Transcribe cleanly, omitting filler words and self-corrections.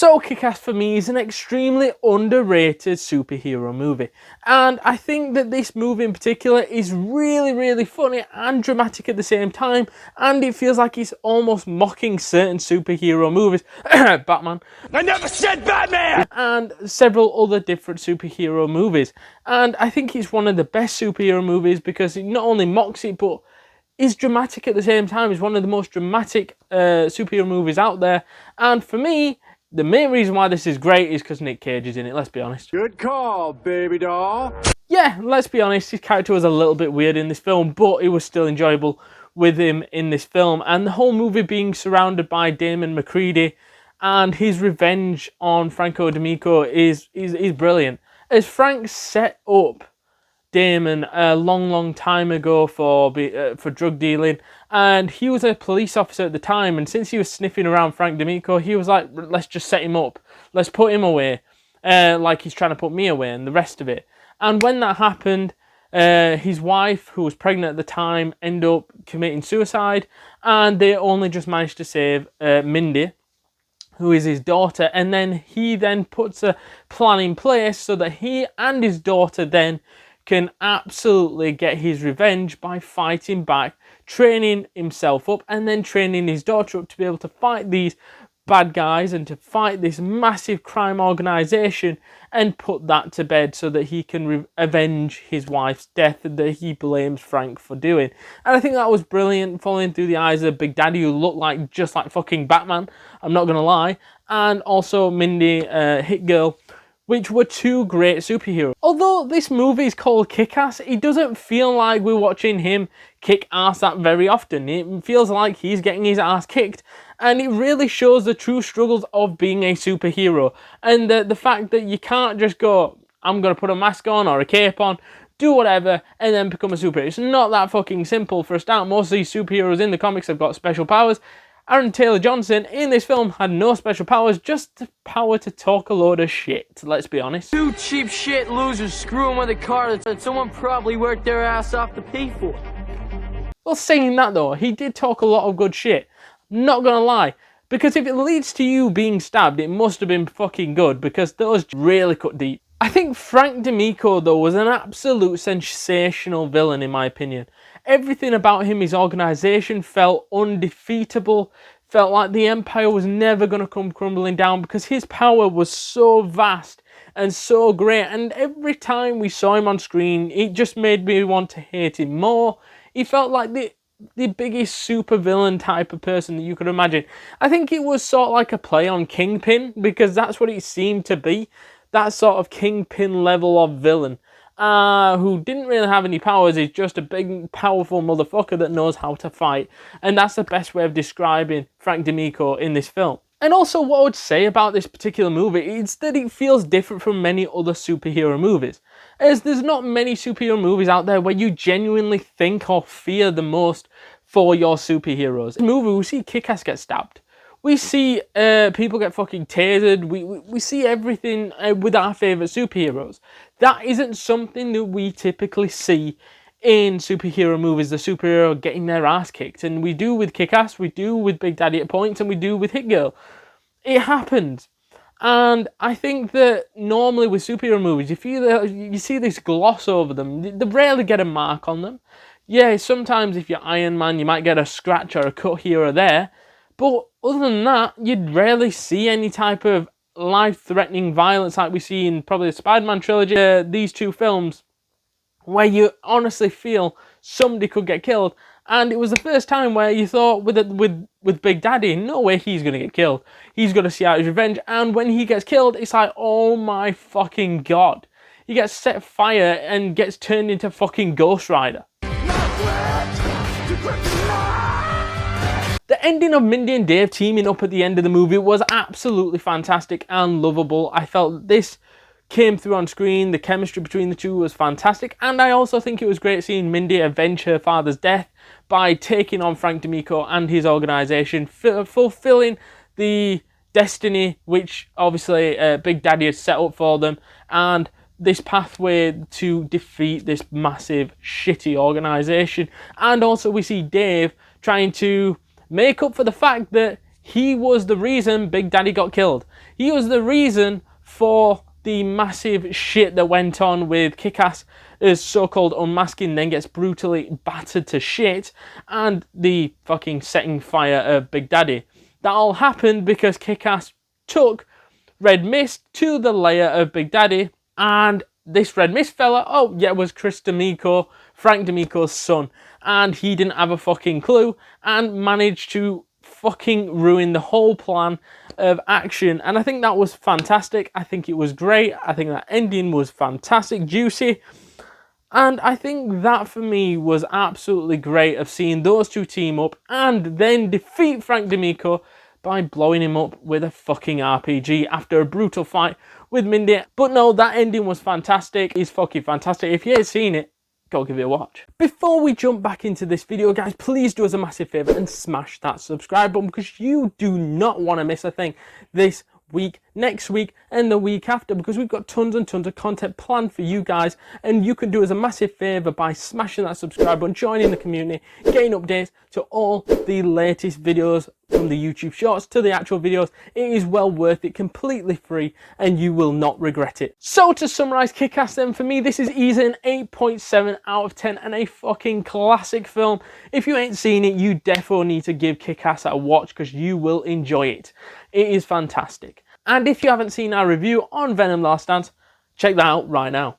So Kick-Ass for me is an extremely underrated superhero movie, and I think that this movie in particular is really funny and dramatic at the same time, and it feels like it's almost mocking certain superhero movies, Batman, I never said Batman! And several other different superhero movies, and I think it's one of the best superhero movies because it not only mocks it but is dramatic at the same time. It's one of the most dramatic superhero movies out there, and for me, the main reason why this is great is because Nick Cage is in it, let's be honest. Good call, baby doll. Yeah, let's be honest, his character was a little bit weird in this film, but it was still enjoyable with him in this film. And the whole movie being surrounded by Damon McCready and his revenge on Franco D'Amico is brilliant. As Frank set up Damon a long time ago for drug dealing, and he was a police officer at the time, and since he was sniffing around Frank D'Amico, he was like, let's just set him up, let's put him away, like he's trying to put me away and the rest of it. And when that happened, his wife, who was pregnant at the time, ended up committing suicide, and they only just managed to save Mindy, who is his daughter, and then he puts a plan in place so that he and his daughter then can absolutely get his revenge by fighting back, training himself up, and then training his daughter up to be able to fight these bad guys and to fight this massive crime organization and put that to bed so that he can avenge his wife's death that he blames Frank for doing. And I think that was brilliant, following through the eyes of Big Daddy, who looked like just like fucking Batman, I'm not gonna lie, and also Mindy, Hit Girl, which were two great superheroes. Although this movie is called Kick-Ass, it doesn't feel like we're watching him kick ass that very often. It feels like he's getting his ass kicked, and it really shows the true struggles of being a superhero, and the fact that you can't just go, I'm going to put a mask on or a cape on, do whatever, and then become a superhero. It's not that fucking simple. For a start, most of these superheroes in the comics have got special powers. Aaron Taylor Johnson in this film had no special powers, just the power to talk a load of shit, let's be honest. Two cheap shit losers screwing with a car that someone probably worked their ass off to pay for. Well, saying that though, he did talk a lot of good shit. Not gonna lie. Because if it leads to you being stabbed, it must have been fucking good, because those really cut deep. I think Frank D'Amico though was an absolute sensational villain in my opinion. Everything about him, his organisation, felt undefeatable, felt like the Empire was never going to come crumbling down because his power was so vast and so great, and every time we saw him on screen, it just made me want to hate him more. He felt like the biggest super villain type of person that you could imagine. I think it was sort of like a play on Kingpin, because that's what it seemed to be, that sort of Kingpin level of villain. Who didn't really have any powers, is just a big, powerful motherfucker that knows how to fight. And that's the best way of describing Frank D'Amico in this film. And also what I would say about this particular movie is that it feels different from many other superhero movies. As there's not many superhero movies out there where you genuinely think or fear the most for your superheroes. In the movie, we see Kick-Ass get stabbed. We see people get fucking tasered. We see everything with our favourite superheroes. That isn't something that we typically see in superhero movies, the superhero getting their ass kicked. And we do with Kick-Ass, we do with Big Daddy at points, and we do with Hit Girl. It happens. And I think that normally with superhero movies, you see this gloss over them. They rarely get a mark on them. Yeah, sometimes if you're Iron Man, you might get a scratch or a cut here or there. But other than that, you'd rarely see any type of life-threatening violence like we see in probably the Spider-Man trilogy, these two films, where you honestly feel somebody could get killed. And it was the first time where you thought with Big Daddy, no way he's going to get killed. He's going to see out his revenge. And when he gets killed, it's like, oh my fucking God. He gets set fire and gets turned into fucking Ghost Rider. The ending of Mindy and Dave teaming up at the end of the movie was absolutely fantastic and lovable. I felt this came through on screen, the chemistry between the two was fantastic, and I also think it was great seeing Mindy avenge her father's death by taking on Frank D'Amico and his organisation, fulfilling the destiny which obviously Big Daddy had set up for them, and this pathway to defeat this massive shitty organisation. And also we see Dave trying to make up for the fact that he was the reason Big Daddy got killed. He was the reason for the massive shit that went on with Kickass as so-called unmasking, then gets brutally battered to shit, and the fucking setting fire of Big Daddy. That all happened because Kickass took Red Mist to the lair of Big Daddy, and this Red Mist fella, oh yeah, was Chris D'Amico, Frank D'Amico's son, and he didn't have a fucking clue and managed to fucking ruin the whole plan of action. And I think that was fantastic. I think it was great. I think that ending was fantastic, juicy. And I think that for me was absolutely great, of seeing those two team up and then defeat Frank D'Amico by blowing him up with a fucking RPG after a brutal fight with Mindy. But no, that ending was fantastic. It's fucking fantastic. If you ain't seen it, go give it a watch. Before we jump back into this video, guys, please do us a massive favour and smash that subscribe button, because you do not want to miss a thing this week, next week, and the week after, because we've got tons and tons of content planned for you guys, and you can do us a massive favour by smashing that subscribe button, joining the community, getting updates to all the latest videos from the YouTube shorts to the actual videos. It is well worth it, completely free, and you will not regret it. So to summarise Kickass then, for me this is easy an 8.7 out of 10 and a fucking classic film. If you ain't seen it, you definitely need to give Kickass a watch, because you will enjoy it. It is fantastic. And if you haven't seen our review on Venom: Last Dance, check that out right now.